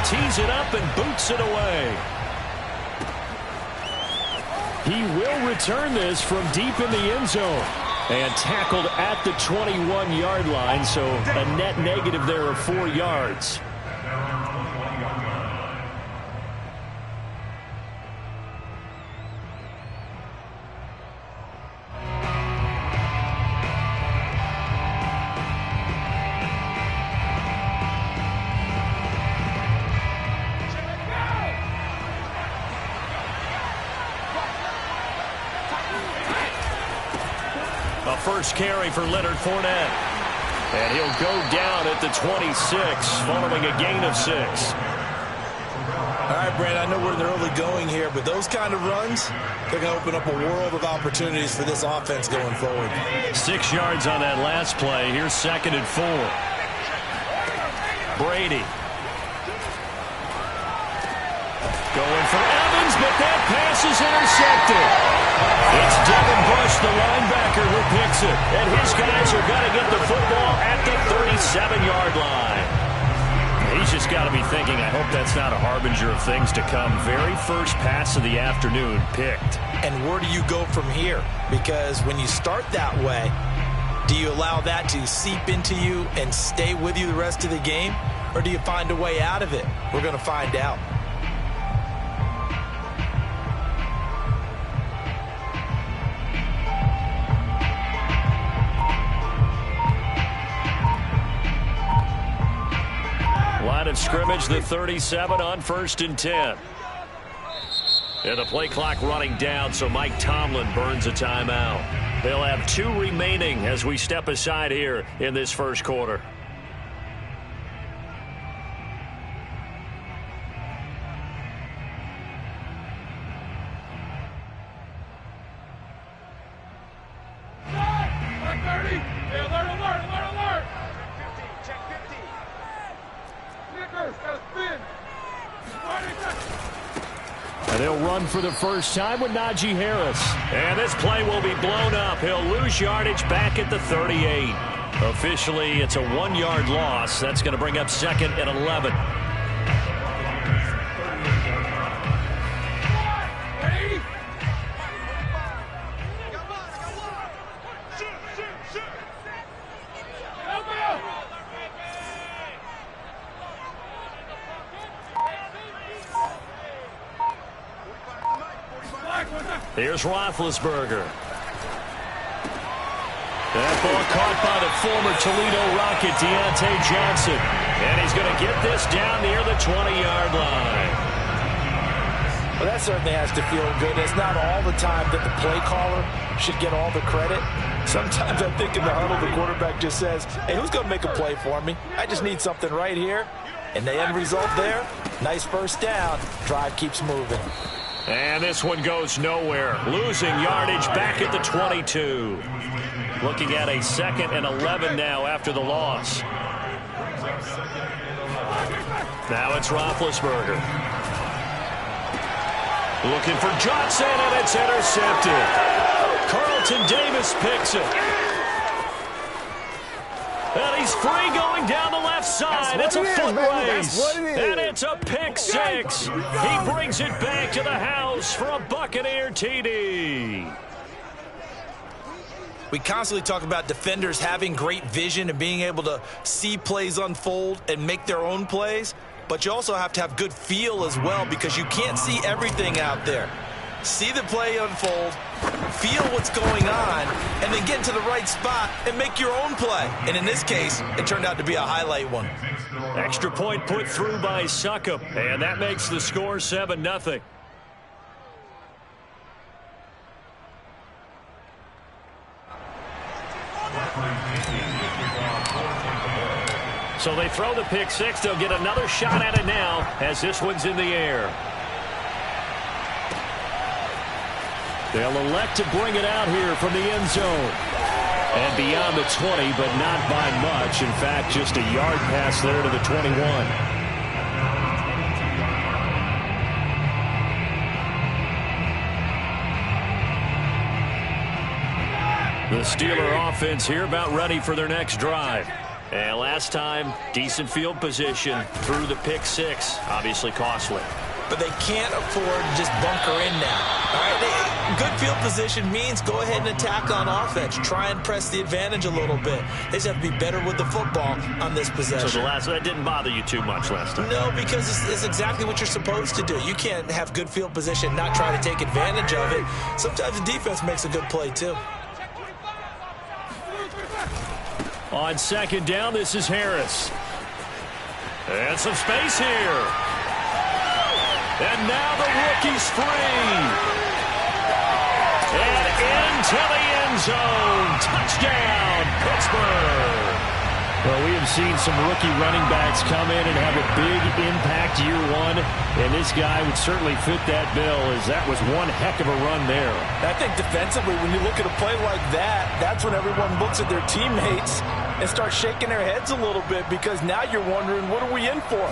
tees it up and boots it away. He will return this from deep in the end zone. And tackled at the 21-yard line, so a net negative there of 4 yards. First carry for Leonard Fournette. And he'll go down at the 26 following a gain of 6. All right, Brandon, I know we're in the early going here, but those kind of runs, they're going to open up a world of opportunities for this offense going forward. 6 yards on that last play. Here's 2nd and 4. Brady. Going for Evans, but that pass is intercepted. It's Devin Bush, the linebacker, who picks it. And his guys are going to get the football at the 37-yard line. He's just got to be thinking, I hope that's not a harbinger of things to come. Very first pass of the afternoon picked. And where do you go from here? Because when you start that way, do you allow that to seep into you and stay with you the rest of the game? Or do you find a way out of it? We're going to find out. Line of scrimmage, the 37 on 1st and 10. And the play clock running down, so Mike Tomlin burns a timeout. They'll have 2 remaining as we step aside here in this first quarter. And they'll run for the first time with Najee Harris. And this play will be blown up. He'll lose yardage back at the 38. Officially, it's a 1-yard loss. That's going to bring up 2nd and 11. Here's Roethlisberger. That ball caught by the former Toledo Rocket, Deontay Johnson. And he's going to get this down near the 20-yard line. Well, that certainly has to feel good. It's not all the time that the play caller should get all the credit. Sometimes I think in the huddle, the quarterback just says, hey, who's going to make a play for me? I just need something right here. And the end result there, nice first down. Drive keeps moving. And this one goes nowhere. Losing yardage back at the 22. Looking at a 2nd and 11 now after the loss. Now it's Roethlisberger. Looking for Johnson, and it's intercepted. Carlton Davis picks it. And he's free going down the left side. It's a foot race. And it's a pick 6. He brings it back to the house for a Buccaneer TD. We constantly talk about defenders having great vision and being able to see plays unfold and make their own plays. But you also have to have good feel as well, because you can't see everything out there. See the play unfold, feel what's going on, and then get into the right spot and make your own play. And in this case, it turned out to be a highlight one. Extra point put through by Succop, and that makes the score 7-0. So they throw the pick 6. They'll get another shot at it now as this one's in the air. They'll elect to bring it out here from the end zone. And beyond the 20, but not by much. In fact, just a yard pass there to the 21. The Steeler offense here about ready for their next drive. And last time, decent field position through the pick six. Obviously costly. But they can't afford to just bunker in now. All right, good field position means go ahead and attack on offense. Try and press the advantage a little bit. They just have to be better with the football on this possession. So that didn't bother you too much last time? No, because it's exactly what you're supposed to do. You can't have good field position and not try to take advantage of it. Sometimes the defense makes a good play, too. On second down, this is Harris. And some space here. And now the rookie's free. And into the end zone. Touchdown, Pittsburgh. Well, we have seen some rookie running backs come in and have a big impact year one, and this guy would certainly fit that bill, as that was one heck of a run there. I think defensively, when you look at a play like that, that's when everyone looks at their teammates and starts shaking their heads a little bit, because now you're wondering, what are we in for?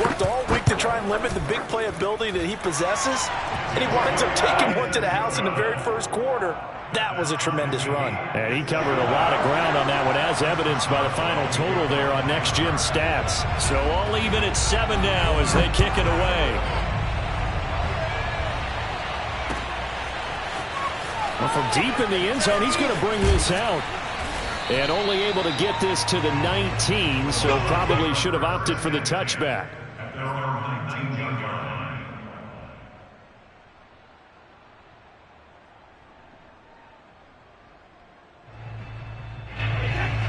Worked all week to try and limit the big play ability that he possesses, and he winds up taking one to the house in the very first quarter. That was a tremendous run. And he covered a lot of ground on that one, as evidenced by the final total there on Next Gen Stats. So all even at 7 now as they kick it away. Well, from deep in the end zone, he's going to bring this out. And only able to get this to the 19, so probably should have opted for the touchback.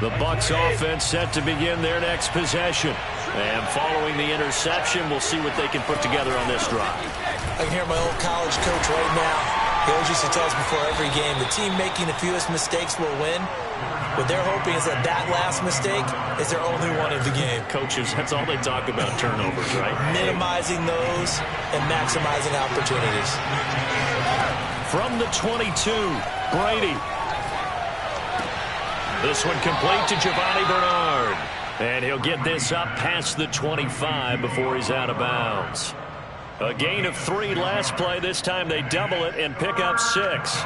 The Bucs offense set to begin their next possession. And following the interception, we'll see what they can put together on this drive. I can hear my old college coach right now. He always used to tell us before every game, the team making the fewest mistakes will win. What they're hoping is that last mistake is their only one of the game. Coaches, that's all they talk about, turnovers, right? Minimizing those and maximizing opportunities. From the 22, Brady. This one complete to Giovanni Bernard. And he'll get this up past the 25 before he's out of bounds. A gain of 3 last play. This time they double it and pick up 6.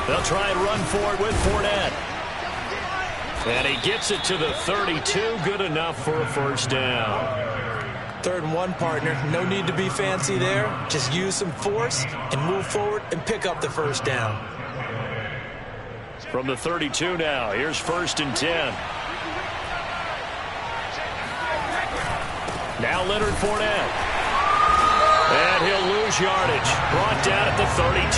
They'll try and run for it with Fournette. And he gets it to the 32. Good enough for a first down. 3rd and 1, partner. No need to be fancy there. Just use some force and move forward and pick up the first down. From the 32 now, here's 1st and 10. Now Leonard Fournette. And he'll lose yardage. Brought down at the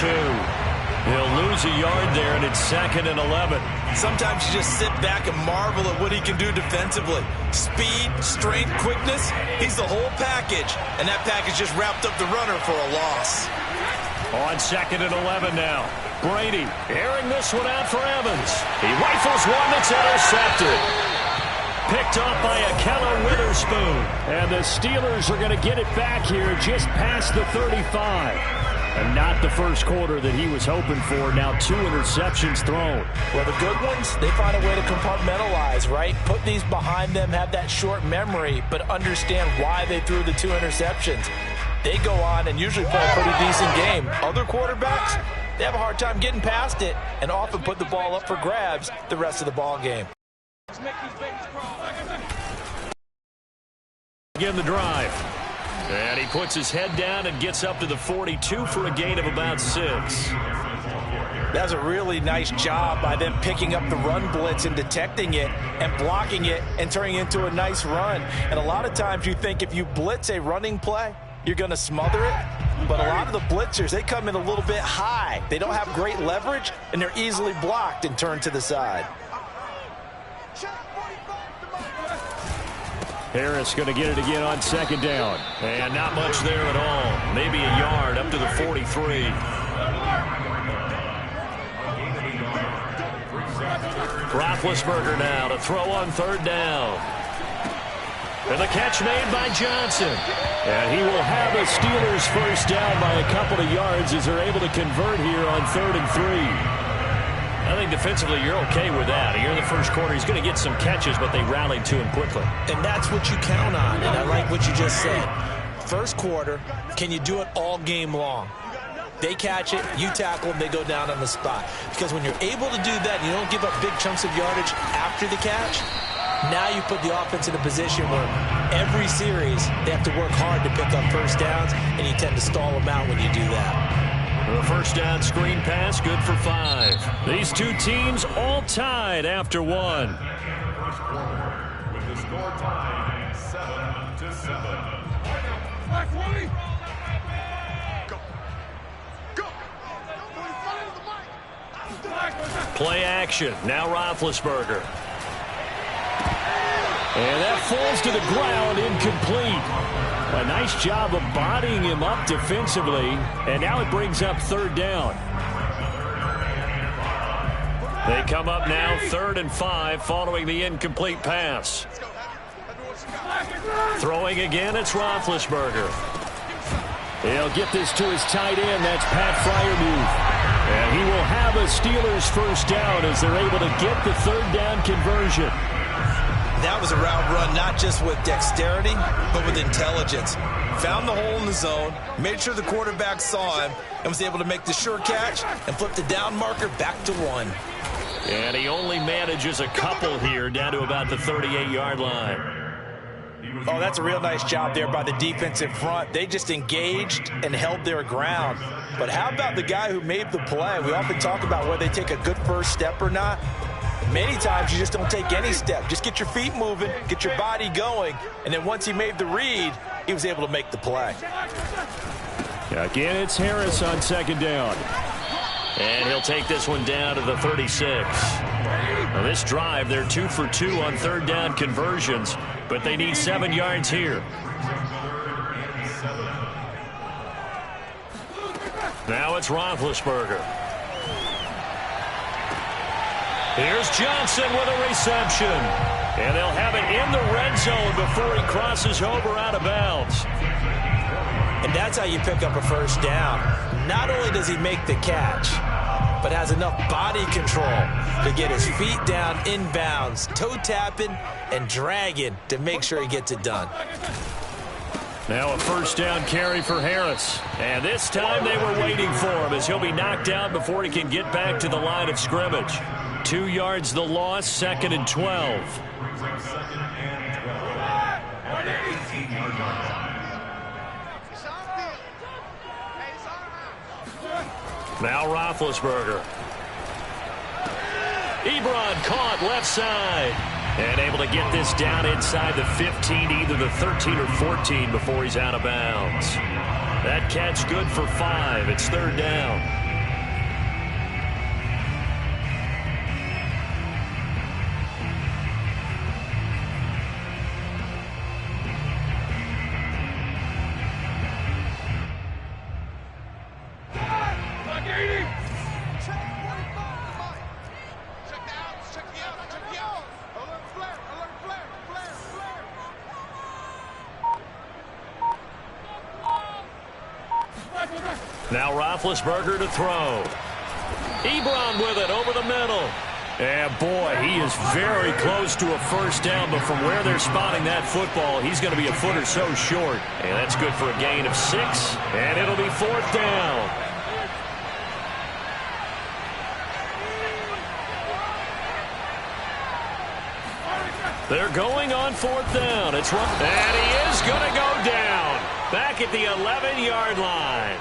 32. He'll lose a yard there, and it's 2nd and 11. Sometimes you just sit back and marvel at what he can do defensively. Speed, strength, quickness, he's the whole package. And that package just wrapped up the runner for a loss. On 2nd and 11 now. Brady airing this one out for Evans. He rifles one that's intercepted. Picked off by Akella Witherspoon. And the Steelers are going to get it back here just past the 35. And not the first quarter that he was hoping for. Now 2 interceptions thrown. Well, the good ones, they find a way to compartmentalize, right? Put these behind them, have that short memory, but understand why they threw the 2 interceptions. They go on and usually play a pretty decent game. Other quarterbacks, they have a hard time getting past it and often put the ball up for grabs the rest of the ball game. Again, the drive. And he puts his head down and gets up to the 42 for a gain of about 6. That's a really nice job by them picking up the run blitz and detecting it and blocking it and turning it into a nice run. And a lot of times you think if you blitz a running play, you're going to smother it. But a lot of the blitzers, they come in a little bit high. They don't have great leverage, and they're easily blocked and turned to the side. Harris going to get it again on 2nd down. And not much there at all. Maybe a yard up to the 43. Roethlisberger now to throw on third down. And the catch made by Johnson. And he will have the Steelers first down by a couple of yards as they're able to convert here on 3rd and 3. I think defensively you're okay with that. Here in the first quarter, he's going to get some catches, but they rallied to him quickly. And that's what you count on, and I like what you just said. First quarter, can you do it all game long? They catch it, you tackle them, they go down on the spot. Because when you're able to do that, you don't give up big chunks of yardage after the catch, now you put the offense in a position where every series they have to work hard to pick up first downs, and you tend to stall them out when you do that. The first down screen pass, good for 5. These two teams all tied after 1. First quarter with the score tied 7-7. Play action. Now Roethlisberger. And that falls to the ground, incomplete. A nice job of bodying him up defensively, and now it brings up 3rd down. They come up now 3rd and 5 following the incomplete pass. Throwing again, it's Roethlisberger. He'll get this to his tight end. That's Pat Freiermuth. And he will have a Steelers first down as they're able to get the 3rd down conversion. That was a route run not just with dexterity, but with intelligence. Found the hole in the zone, made sure the quarterback saw him, and was able to make the sure catch and flip the down marker back to 1. And he only manages a couple here down to about the 38-yard line. Oh, that's a real nice job there by the defensive front. They just engaged and held their ground. But how about the guy who made the play? We often talk about whether they take a good first step or not. Many times you just don't take any step. Just get your feet moving, get your body going, and then once he made the read, he was able to make the play. Again, it's Harris on 2nd down. And he'll take this one down to the 36. Now this drive, they're 2 for 2 on 3rd down conversions, but they need 7 yards here. Now it's Roethlisberger. Here's Johnson with a reception. And they'll have it in the red zone before he crosses over out of bounds. And that's how you pick up a first down. Not only does he make the catch, but has enough body control to get his feet down inbounds, toe tapping and dragging to make sure he gets it done. Now a first down carry for Harris. And this time they were waiting for him as he'll be knocked down before he can get back to the line of scrimmage. 2 yards the loss, 2nd and 12. Now Roethlisberger. Ebron caught left side. And able to get this down inside the 15, either the 13 or 14 before he's out of bounds. That catch good for 5. It's 3rd down. Now Roethlisberger to throw. Ebron with it over the middle. And boy, he is very close to a first down, but from where they're spotting that football, he's going to be a foot or so short. And that's good for a gain of 6, and it'll be 4th down. They're going on 4th down. It's run, and he is going to go down back at the 11-yard line.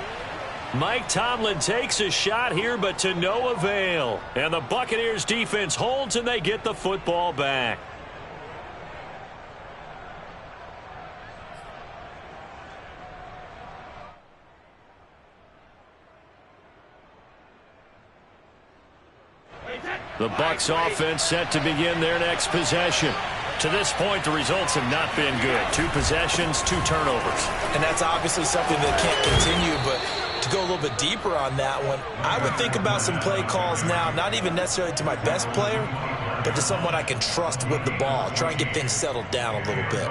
Mike Tomlin takes a shot here, but to no avail. And the Buccaneers defense holds, and they get the football back. The Bucs offense set to begin their next possession. To this point, the results have not been good. 2 possessions, 2 turnovers. And that's obviously something that can't continue, but to go a little bit deeper on that one, I would think about some play calls now, not even necessarily to my best player, but to someone I can trust with the ball. Try and get things settled down a little bit.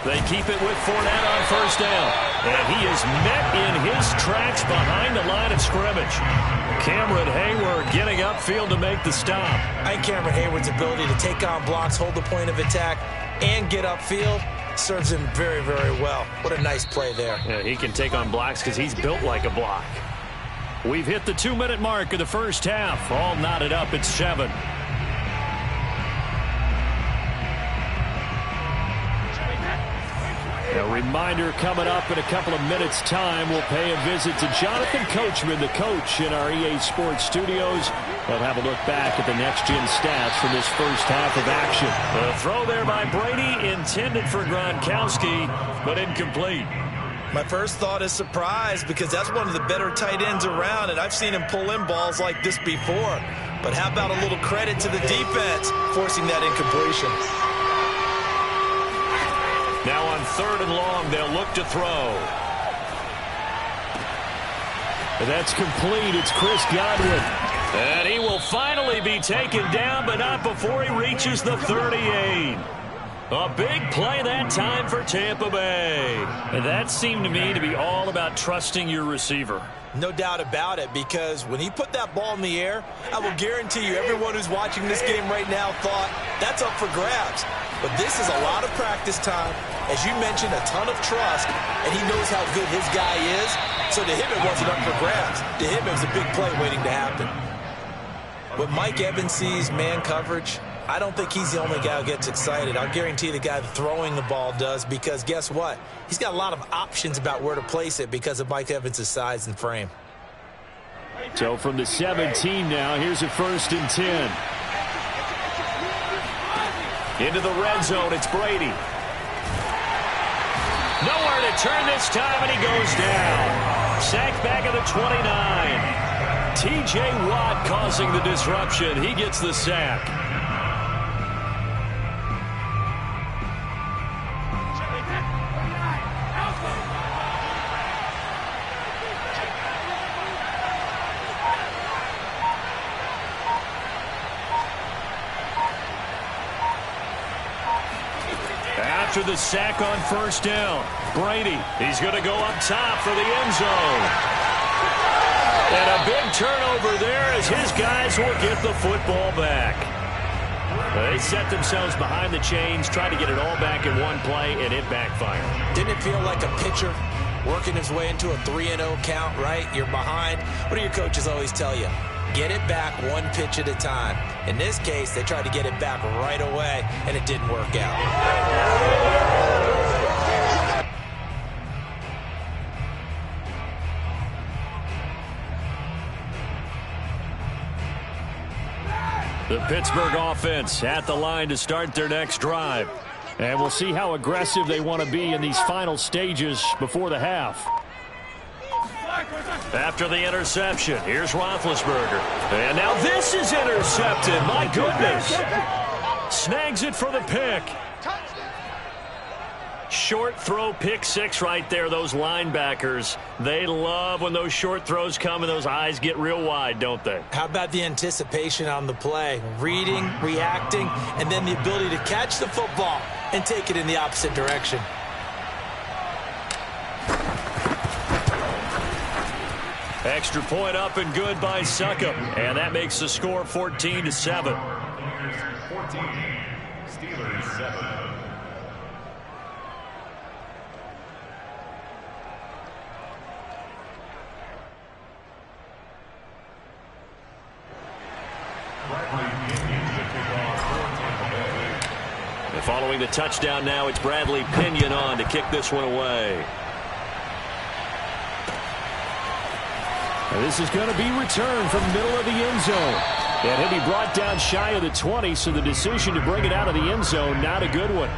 They keep it with Fournette on first down. And he is met in his tracks behind the line of scrimmage. Cameron Hayward getting upfield to make the stop. I think Cameron Hayward's ability to take on blocks, hold the point of attack, and get upfield serves him very, very well. What a nice play there. Yeah, he can take on blocks because he's built like a block. We've hit the 2-minute mark of the first half. All knotted up at 7. A reminder coming up in a couple of minutes' time. We'll pay a visit to Jonathan Coachman, the coach in our EA Sports studios. We'll have a look back at the next-gen stats from this first half of action. The throw there by Brady, intended for Gronkowski, but incomplete. My first thought is surprise because that's one of the better tight ends around, and I've seen him pull in balls like this before. But how about a little credit to the defense forcing that incompletion? Now on 3rd and long, they'll look to throw. That's complete. It's Chris Godwin. And he will finally be taken down, but not before he reaches the 38. A big play that time for Tampa Bay. And that seemed to me to be all about trusting your receiver. No doubt about it, because when he put that ball in the air, I will guarantee you everyone who's watching this game right now thought that's up for grabs. But this is a lot of practice time. As you mentioned, a ton of trust, and he knows how good his guy is. So to him, it wasn't up for grabs. To him, it was a big play waiting to happen. When Mike Evans sees man coverage, I don't think he's the only guy who gets excited. I'll guarantee the guy throwing the ball does, because guess what? He's got a lot of options about where to place it because of Mike Evans' size and frame. So from the 17 now, here's a 1st and 10. Into the red zone, it's Brady. Nowhere to turn this time, and he goes down. Sacked back at the 29. T.J. Watt causing the disruption. He gets the sack. After the sack on 1st down, Brady, he's going to go up top for the end zone. And a big turnover there as his guys will get the football back. They set themselves behind the chains, tried to get it all back in one play, and it backfired. Didn't it feel like a pitcher working his way into a 3-0 count, right? You're behind. What do your coaches always tell you? Get it back one pitch at a time. In this case, they tried to get it back right away, and it didn't work out. The Pittsburgh offense at the line to start their next drive. And we'll see how aggressive they want to be in these final stages before the half. After the interception, here's Roethlisberger. And now this is intercepted. My goodness. Snags it for the pick. Short throw, pick 6 right there. Those linebackers, they love when those short throws come and those eyes get real wide, don't they? How about the anticipation on the play? Reading, reacting, and then the ability to catch the football and take it in the opposite direction. Extra point up and good by Succop. And that makes the score 14-7. 14, Steelers 7. And following the touchdown now, it's Bradley Pinion on to kick this one away. And this is going to be returned from the middle of the end zone. And he'll be brought down shy of the 20, so the decision to bring it out of the end zone, not a good one.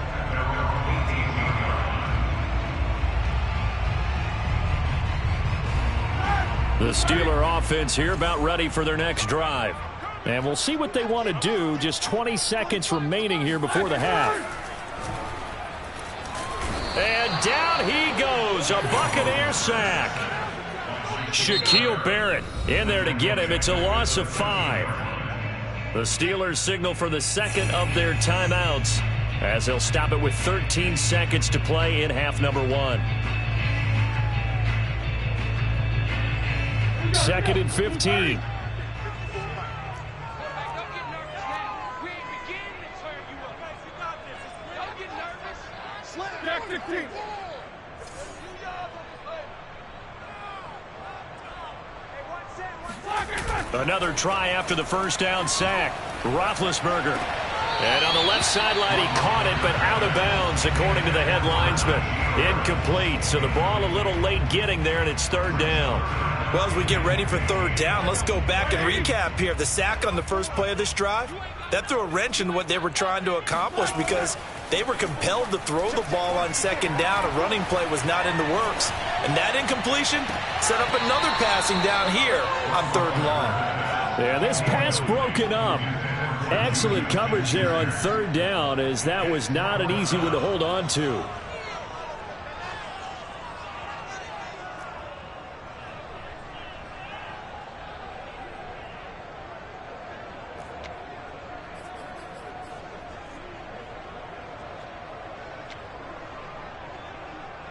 The Steeler offense here about ready for their next drive. And we'll see what they want to do. Just 20 seconds remaining here before the half. And down he goes. A Buccaneer sack. Shaquille Barrett in there to get him. It's a loss of 5. The Steelers signal for the second of their timeouts as they'll stop it with 13 seconds to play in half number 1. 2nd and 15. Another try after the first down sack. Roethlisberger. And on the left sideline, he caught it, but out of bounds, according to the head linesman. Incomplete. So the ball a little late getting there, and it's 3rd down. Well, as we get ready for 3rd down, let's go back and recap here. The sack on the first play of this drive, that threw a wrench in what they were trying to accomplish because they were compelled to throw the ball on 2nd down. A running play was not in the works. And that incompletion set up another passing down here on 3rd and long. Yeah, this pass broken up. Excellent coverage there on 3rd down, as that was not an easy one to hold on to.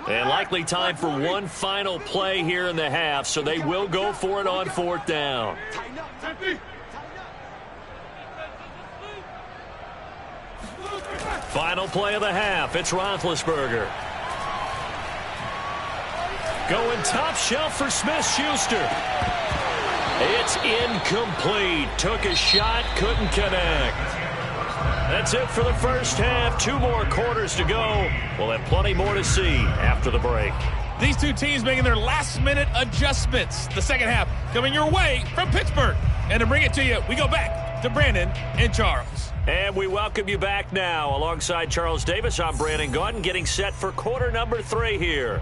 And likely time for one final play here in the half, so they will go for it on 4th down. Final play of the half. It's Roethlisberger. Going top shelf for Smith-Schuster. It's incomplete. Took a shot, couldn't connect. That's it for the first half. 2 more quarters to go. We'll have plenty more to see after the break. These two teams making their last-minute adjustments. The second half coming your way from Pittsburgh. And to bring it to you, we go back to Brandon and Charles. And we welcome you back now. Alongside Charles Davis, I'm Brandon Gaudin, getting set for quarter number 3 here.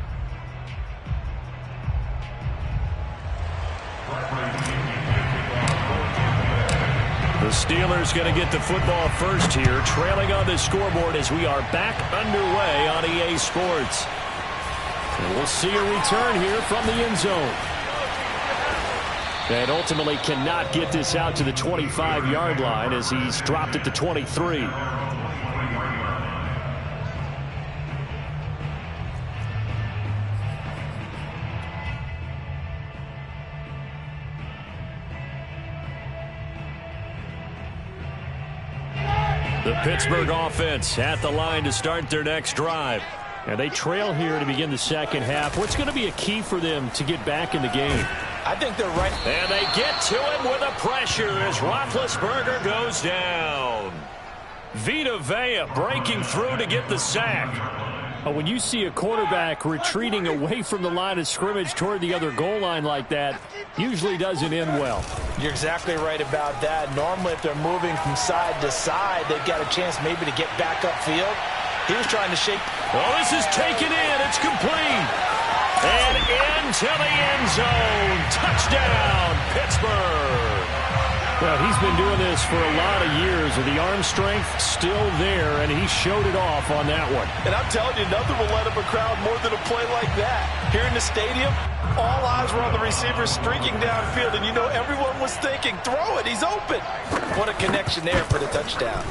The Steelers going to get the football first here, trailing on the scoreboard as we are back underway on EA Sports. And we'll see a return here from the end zone. And ultimately cannot get this out to the 25-yard line as he's dropped at the 23. The Pittsburgh offense at the line to start their next drive. And they trail here to begin the second half. What's going to be a key for them to get back in the game? I think they're right. And they get to him with a pressure as Roethlisberger goes down. Vita Vea breaking through to get the sack. When you see a quarterback retreating away from the line of scrimmage toward the other goal line like that, usually doesn't end well. You're exactly right about that. Normally, if they're moving from side to side, they've got a chance maybe to get back upfield. He was trying to shake. Oh, this is taken in. It's complete. And into the end zone. Touchdown, Pittsburgh. Well, he's been doing this for a lot of years, and the arm strength still there, and he showed it off on that one. And I'm telling you, nothing will let up a crowd more than a play like that. Here in the stadium, all eyes were on the receiver streaking downfield, and you know everyone was thinking, throw it, he's open. What a connection there for the touchdown.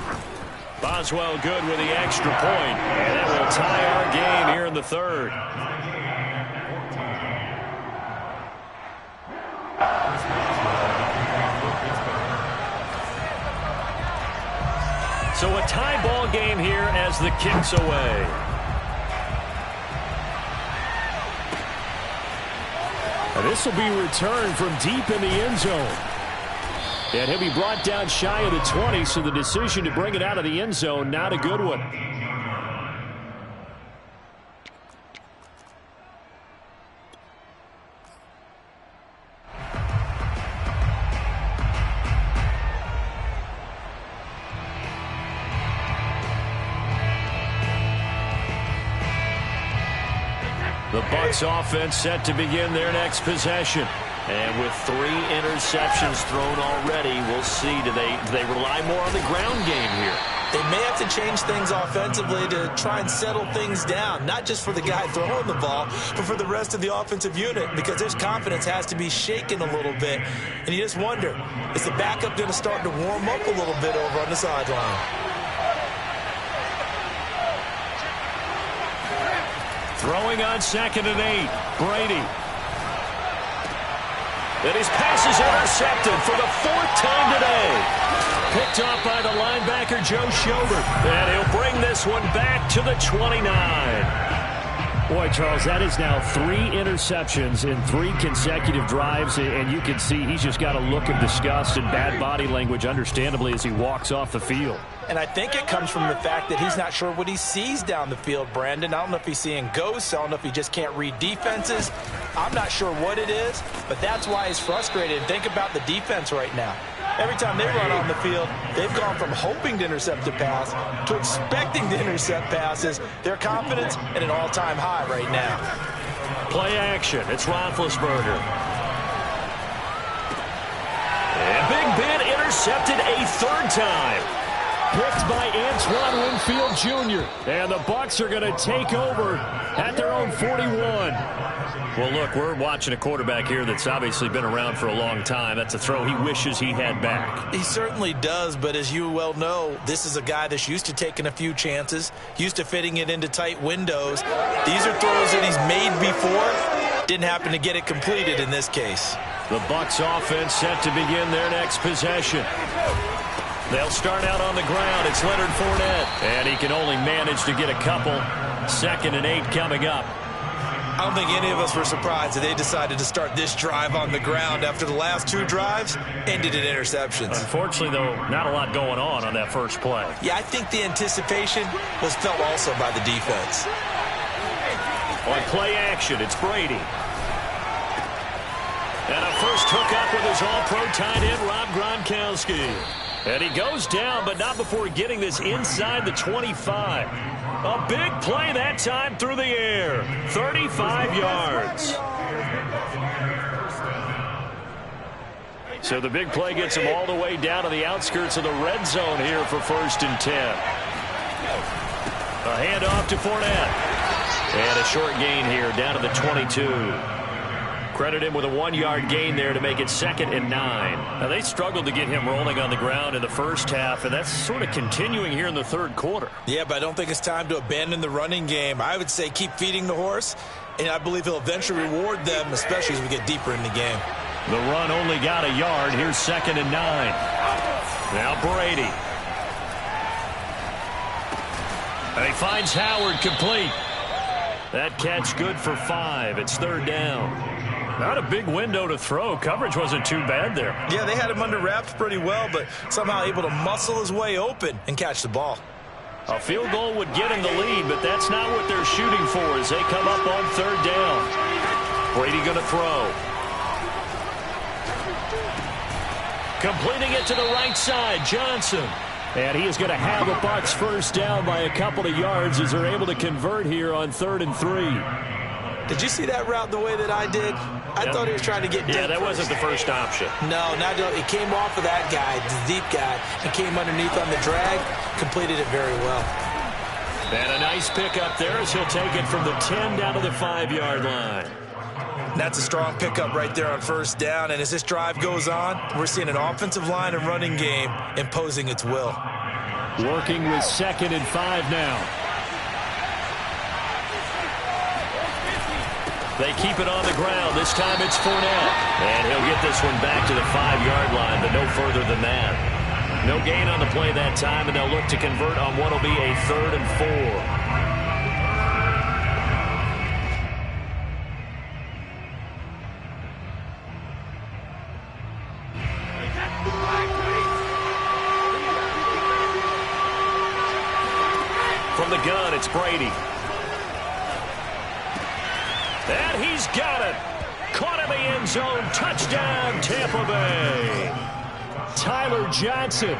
Boswell good with the extra point, and that will tie our game here in the 3rd. So a tie ball game here as the kick's away. And this will be returned from deep in the end zone. And he'll be brought down shy of the 20, so the decision to bring it out of the end zone, not a good one. The Bucs offense set to begin their next possession. And with 3 interceptions thrown already, we'll see. Do they rely more on the ground game here? They may have to change things offensively to try and settle things down, not just for the guy throwing the ball, but for the rest of the offensive unit, because his confidence has to be shaken a little bit. And you just wonder, is the backup going to start to warm up a little bit over on the sideline? Throwing on 2nd and 8, Brady. And his pass is intercepted for the 4th time today. Picked off by the linebacker, Joe Schobert. And he'll bring this one back to the 29. Boy, Charles, that is now 3 interceptions in 3 consecutive drives, and you can see he's just got a look of disgust and bad body language, understandably, as he walks off the field. And I think it comes from the fact that he's not sure what he sees down the field, Brandon. I don't know if he's seeing ghosts. I don't know if he just can't read defenses. I'm not sure what it is, but that's why he's frustrated. And think about the defense right now. Every time they run on the field, they've gone from hoping to intercept a pass to expecting to intercept passes. Their confidence at an all-time high right now. Play action. It's Roethlisberger. And Big Ben intercepted a 3rd time. Picked by Antoine Winfield Jr. And the Bucs are going to take over at their own 41. Well, look, we're watching a quarterback here that's obviously been around for a long time. That's a throw he wishes he had back. He certainly does, but as you well know, this is a guy that's used to taking a few chances, used to fitting it into tight windows. These are throws that he's made before. Didn't happen to get it completed in this case. The Bucs offense set to begin their next possession. They'll start out on the ground. It's Leonard Fournette. And he can only manage to get a couple. 2nd and 8 coming up. I don't think any of us were surprised that they decided to start this drive on the ground after the last 2 drives ended in interceptions. Unfortunately, though, not a lot going on that first play. Yeah, I think the anticipation was felt also by the defense. On play action, it's Brady. And a first hookup with his all-pro tight end, Rob Gronkowski. And he goes down, but not before getting this inside the 25. A big play that time through the air. 35 yards. So the big play gets him all the way down to the outskirts of the red zone here for 1st and 10. A handoff to Fournette. And a short gain here down to the 22. Credit him with a 1-yard gain there to make it 2nd and 9. Now, they struggled to get him rolling on the ground in the first half, and that's sort of continuing here in the 3rd quarter. Yeah, but I don't think it's time to abandon the running game. I would say keep feeding the horse, and I believe he'll eventually reward them, especially as we get deeper in the game. The run only got a yard. Here's 2nd and 9. Now Brady. And he finds Howard complete. That catch good for 5. It's 3rd down. Not a big window to throw. Coverage wasn't too bad there. Yeah, they had him under wraps pretty well, but somehow able to muscle his way open and catch the ball. A field goal would get him the lead, but that's not what they're shooting for as they come up on 3rd down. Brady going to throw. Completing it to the right side, Johnson. And he is going to have the Bucs first down by a couple of yards as they're able to convert here on 3rd and 3. Did you see that route the way that I did? I thought he was trying to get deep. Yeah, that wasn't the first option. No, not it came off of that guy, the deep guy. He came underneath on the drag, completed it very well. And a nice pickup there as he'll take it from the 10 down to the 5-yard line. That's a strong pickup right there on 1st down. And as this drive goes on, we're seeing an offensive line and running game imposing its will. Working with 2nd and 5 now. They keep it on the ground. This time it's Fournette. And he'll get this one back to the 5-yard line, but no further than that. No gain on the play that time, and they'll look to convert on what will be a 3rd and 4. From the gun, it's Brady. And he's got it. Caught in the end zone. Touchdown, Tampa Bay. Tyler Johnson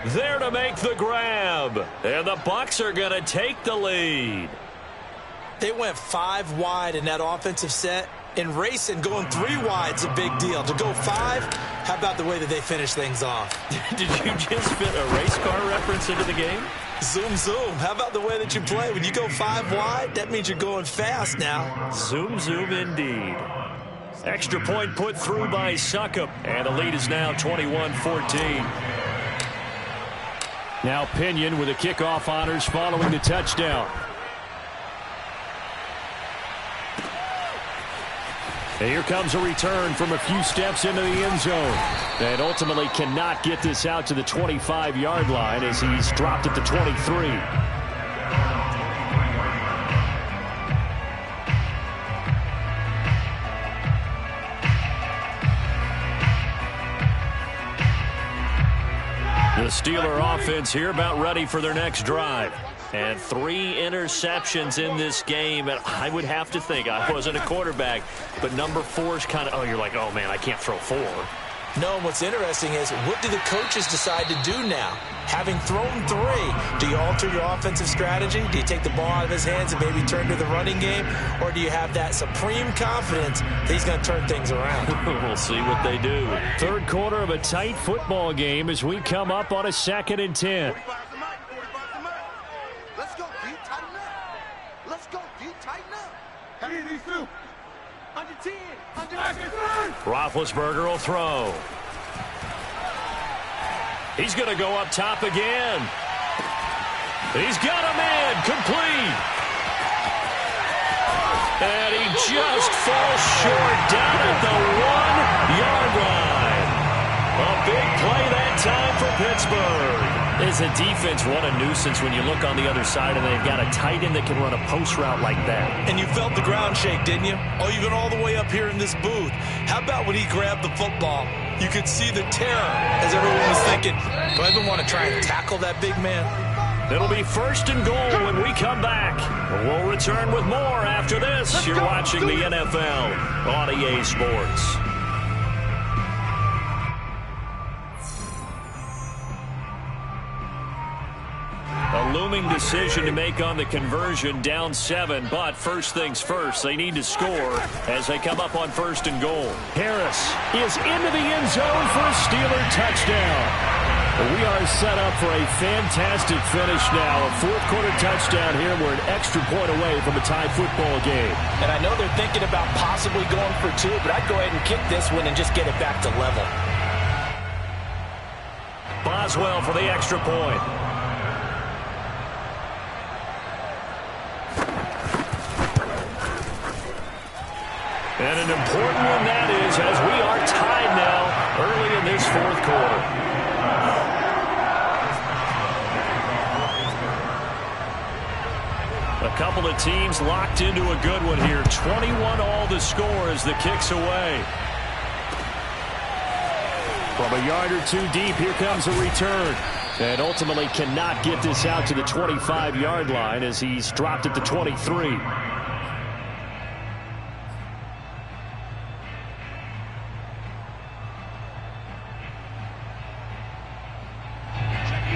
there to make the grab. And the Bucs are going to take the lead. They went 5 wide in that offensive set, In racing, going 3 wide is a big deal. To go 5, how about the way that they finish things off? Did you just fit a race car reference into the game? Zoom, zoom. How about the way that you play? When you go 5 wide, that means you're going fast now. Zoom, zoom indeed. Extra point put through by Succop, and the lead is now 21-14. Now Pinion with the kickoff honors following the touchdown. And here comes a return from a few steps into the end zone. And ultimately cannot get this out to the 25-yard line as he's dropped at the 23. The Steeler offense here about ready for their next drive. And 3 interceptions in this game. And I would have to think, I wasn't a quarterback, but number 4 is kind of, oh, you're like, oh, man, I can't throw 4. No, what's interesting is, what do the coaches decide to do now? Having thrown 3, do you alter your offensive strategy? Do you take the ball out of his hands and maybe turn to the running game? Or do you have that supreme confidence that he's going to turn things around? We'll see what they do. Third quarter of a tight football game as we come up on a 2nd and 10. Let's go, D. Tighten up. Let's go, D. Tighten up. Hey, these two. Under 10. Under 10. Roethlisberger will throw. He's going to go up top again. He's got a man complete. And he just falls short down at the 1-yard line. A big play that time for Pittsburgh. Is a defense what a nuisance when you look on the other side and they've got a tight end that can run a post route like that. And you felt the ground shake, didn't you? Oh, even all the way up here in this booth. How about when he grabbed the football? You could see the terror as everyone was thinking, do I even want to try and tackle that big man? It'll be 1st and goal when we come back. We'll return with more after this. You're watching the NFL on EA Sports. A looming decision to make on the conversion, down 7, but first things first, they need to score as they come up on 1st and goal. Harris is into the end zone for a Steeler touchdown. We are set up for a fantastic finish now. A 4th quarter touchdown here. We're an extra point away from a tied football game. And I know they're thinking about possibly going for 2, but I'd go ahead and kick this one and just get it back to level. Boswell for the extra point. And an important one that is, as we are tied now early in this 4th quarter. A couple of teams locked into a good one here. 21 all the score as the kick's away. From a yard or 2 deep, here comes a return. And ultimately cannot get this out to the 25-yard line as he's dropped at the 23.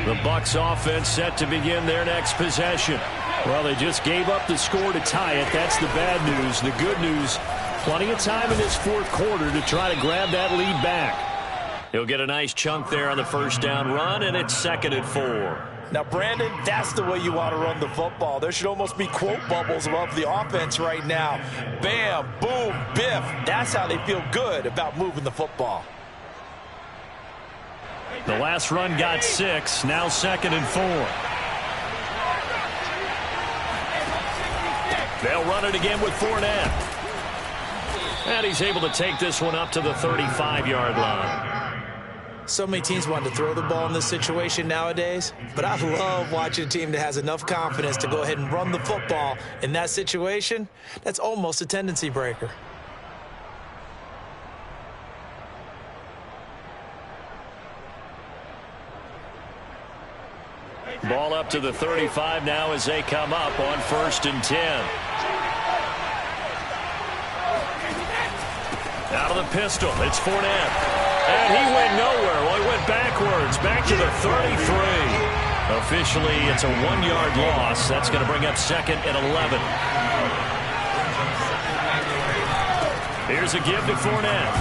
The Bucs offense set to begin their next possession. Well, they just gave up the score to tie it. That's the bad news. The good news, plenty of time in this 4th quarter to try to grab that lead back. He'll get a nice chunk there on the 1st down run, and it's 2nd and 4. Now, Brandon, that's the way you want to run the football. There should almost be quote bubbles above the offense right now. Bam, boom, biff. That's how they feel good about moving the football. The last run got 6, now 2nd and 4. They'll run it again with Fournette. And he's able to take this one up to the 35-yard line. So many teams want to throw the ball in this situation nowadays, but I love watching a team that has enough confidence to go ahead and run the football in that situation. That's almost a tendency breaker. Ball up to the 35 now as they come up on 1st and 10. Out of the pistol, it's Fournette. And he went nowhere. Well, he went backwards, back to the 33. Officially, it's a 1-yard loss. That's going to bring up 2nd and 11. Here's a give to Fournette.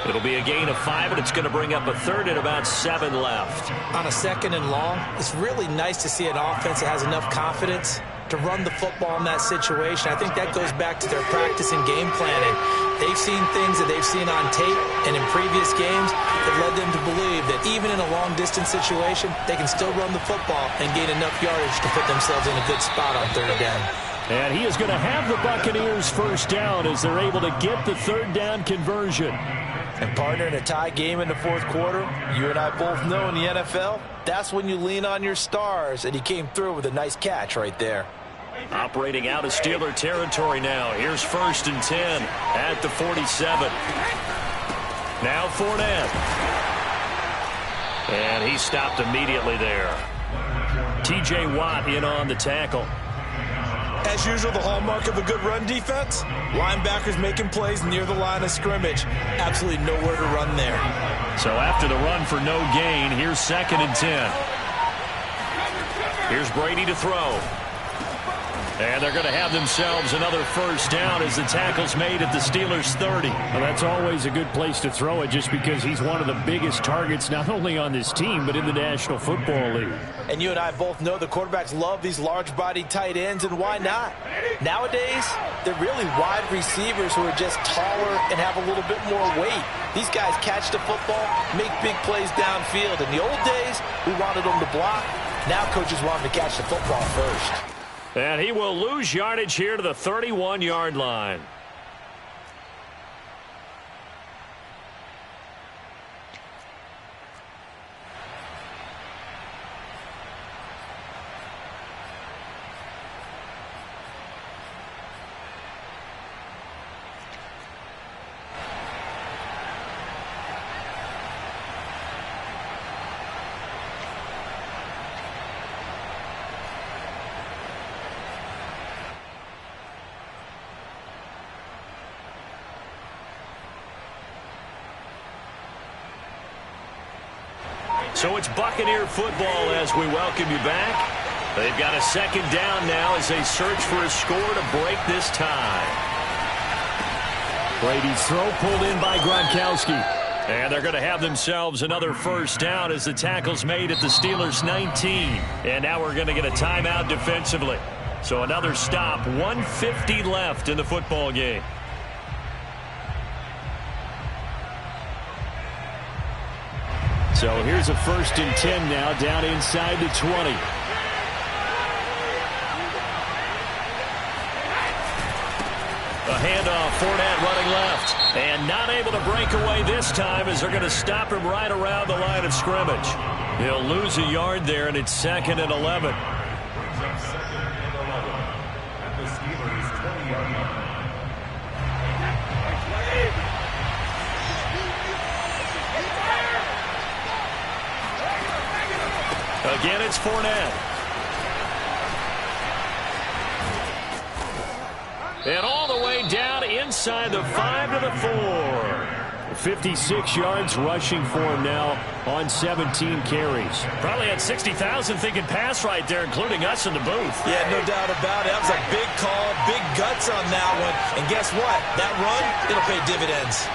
It'll be a gain of 5, and it's going to bring up a third and about 7 left. On a 2nd and long, it's really nice to see an offense that has enough confidence to run the football in that situation. I think that goes back to their practice and game planning. They've seen things that they've seen on tape and in previous games that led them to believe that even in a long-distance situation, they can still run the football and gain enough yardage to put themselves in a good spot on 3rd down. And he is going to have the Buccaneers first down as they're able to get the 3rd down conversion. And partner, in a tie game in the 4th quarter, you and I both know in the NFL, that's when you lean on your stars, and he came through with a nice catch right there. Operating out of Steeler territory now. Here's 1st and 10 at the 47. Now Fournette. And he stopped immediately there. T.J. Watt in on the tackle. As usual, the hallmark of a good run defense, linebackers making plays near the line of scrimmage. Absolutely nowhere to run there. So after the run for no gain, here's 2nd and 10. Here's Brady to throw. And they're going to have themselves another first down as the tackle's made at the Steelers' 30. Well, that's always a good place to throw it just because he's one of the biggest targets not only on this team but in the National Football League. And you and I both know the quarterbacks love these large-bodied tight ends, and why not? Nowadays, they're really wide receivers who are just taller and have a little bit more weight. These guys catch the football, make big plays downfield. In the old days, we wanted them to block. Now coaches want them to catch the football first. And he will lose yardage here to the 31-yard line. So it's Buccaneer football as we welcome you back. They've got a 2nd down now as they search for a score to break this tie. Brady's throw pulled in by Gronkowski. And they're going to have themselves another first down as the tackle's made at the Steelers' 19. And now we're going to get a timeout defensively. So another stop, 1:50 left in the football game. So here's a 1st and 10 now down inside the 20. A handoff, Fournette running left. And not able to break away this time as they're going to stop him right around the line of scrimmage. He'll lose a yard there, and it's 2nd and 11. Again, it's Fournette. And all the way down inside the 5 to the 4. 56 yards rushing for him now on 17 carries. Probably had 60,000 thinking pass right there, including us in the booth. Yeah, no doubt about it. That was a big call, big guts on that one. And guess what? That run, it'll pay dividends.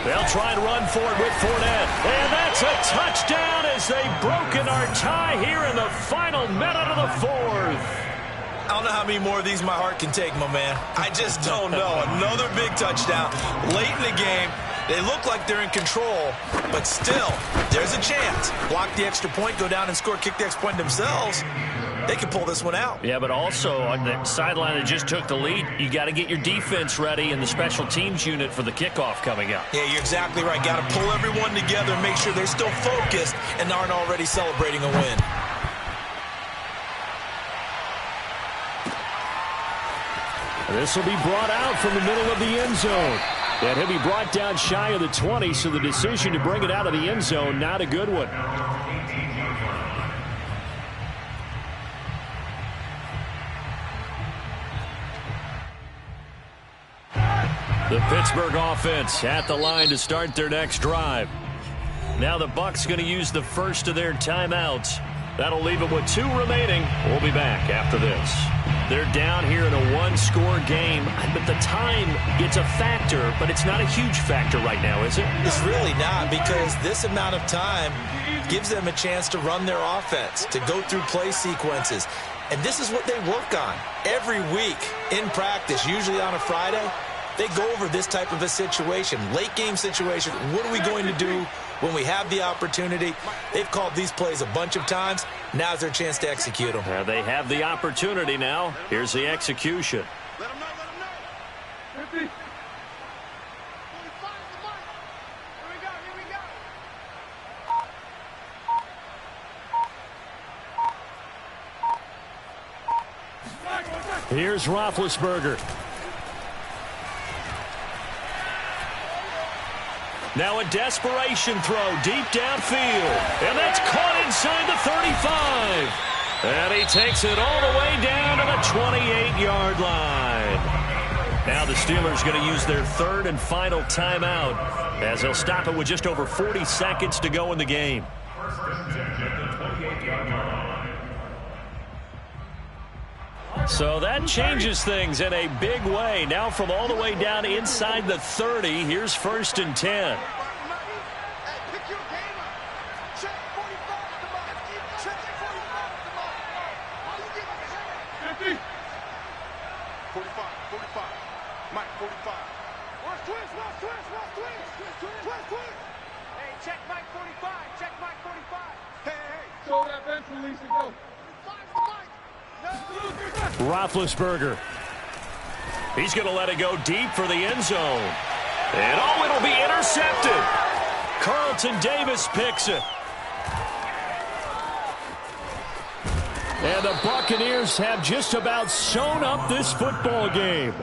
They'll try and run for it with Fournette. And that's a touchdown as they've broken our tie here in the final minute of the 4th. I don't know how many more of these my heart can take, my man. I just don't know. Another big touchdown late in the game. They look like they're in control, but still, there's a chance. Block the extra point, go down and score, kick the extra point themselves. They can pull this one out. Yeah, but also on the sideline that just took the lead, you got to get your defense ready and the special teams unit for the kickoff coming up. Yeah, you're exactly right. Got to pull everyone together and make sure they're still focused and aren't already celebrating a win. This will be brought out from the middle of the end zone. And he'll be brought down shy of the 20, so the decision to bring it out of the end zone, not a good one. The Pittsburgh offense at the line to start their next drive. Now the Bucs going to use the first of their timeouts That'll leave them with 2 remaining. We'll be back after this. They're down here in a 1-score game, but the time, it's a factor, but it's not a huge factor right now, is it? It's really not, because this amount of time gives them a chance to run their offense, to go through play sequences. And this is what they work on every week in practice, usually on a Friday. They go over this type of a situation, late game situation. What are we going to do when we have the opportunity? They've called these plays a bunch of times. Now's their chance to execute them. They have the opportunity now. Here's the execution. Let him know, let him know. 50. Here's Roethlisberger. Now a desperation throw deep downfield. And that's caught inside the 35. And he takes it all the way down to the 28-yard line. Now the Steelers going to use their 3rd and final timeout as they'll stop it with just over 40 seconds to go in the game. So that changes things in a big way. Now from all the way down inside the 30, here's 1st and 10. Roethlisberger. He's going to let it go deep for the end zone. And oh, it'll be intercepted. Carlton Davis picks it. And the Buccaneers have just about sewn up this football game.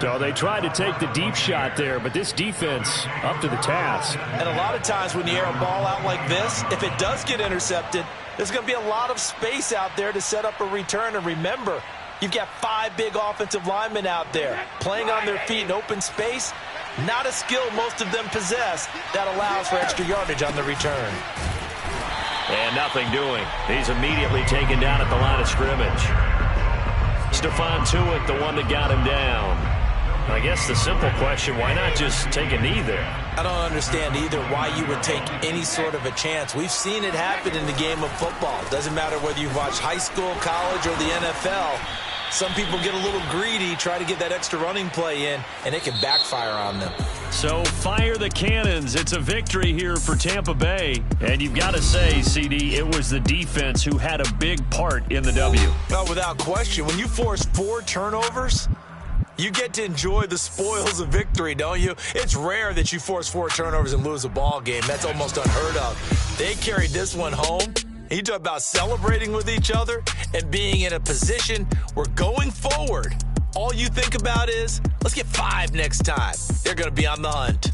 So they tried to take the deep shot there, but this defense up to the task. And a lot of times when you air a ball out like this, if it does get intercepted, there's going to be a lot of space out there to set up a return. And remember, you've got 5 big offensive linemen out there playing on their feet in open space. Not a skill most of them possess that allows for extra yardage on the return. And nothing doing. He's immediately taken down at the line of scrimmage. Stephon Tuitt, the one that got him down. I guess the simple question, why not just take a knee there? I don't understand either why you would take any sort of a chance. We've seen it happen in the game of football. It doesn't matter whether you've watched high school, college, or the NFL. Some people get a little greedy, try to get that extra running play in, and it can backfire on them. So fire the cannons. It's a victory here for Tampa Bay. And you've got to say, CD, it was the defense who had a big part in the W. Well, without question, when you force 4 turnovers, you get to enjoy the spoils of victory, don't you? It's rare that you force 4 turnovers and lose a ball game. That's almost unheard of. They carried this one home. You talk about celebrating with each other and being in a position where going forward, all you think about is, let's get 5 next time. They're going to be on the hunt.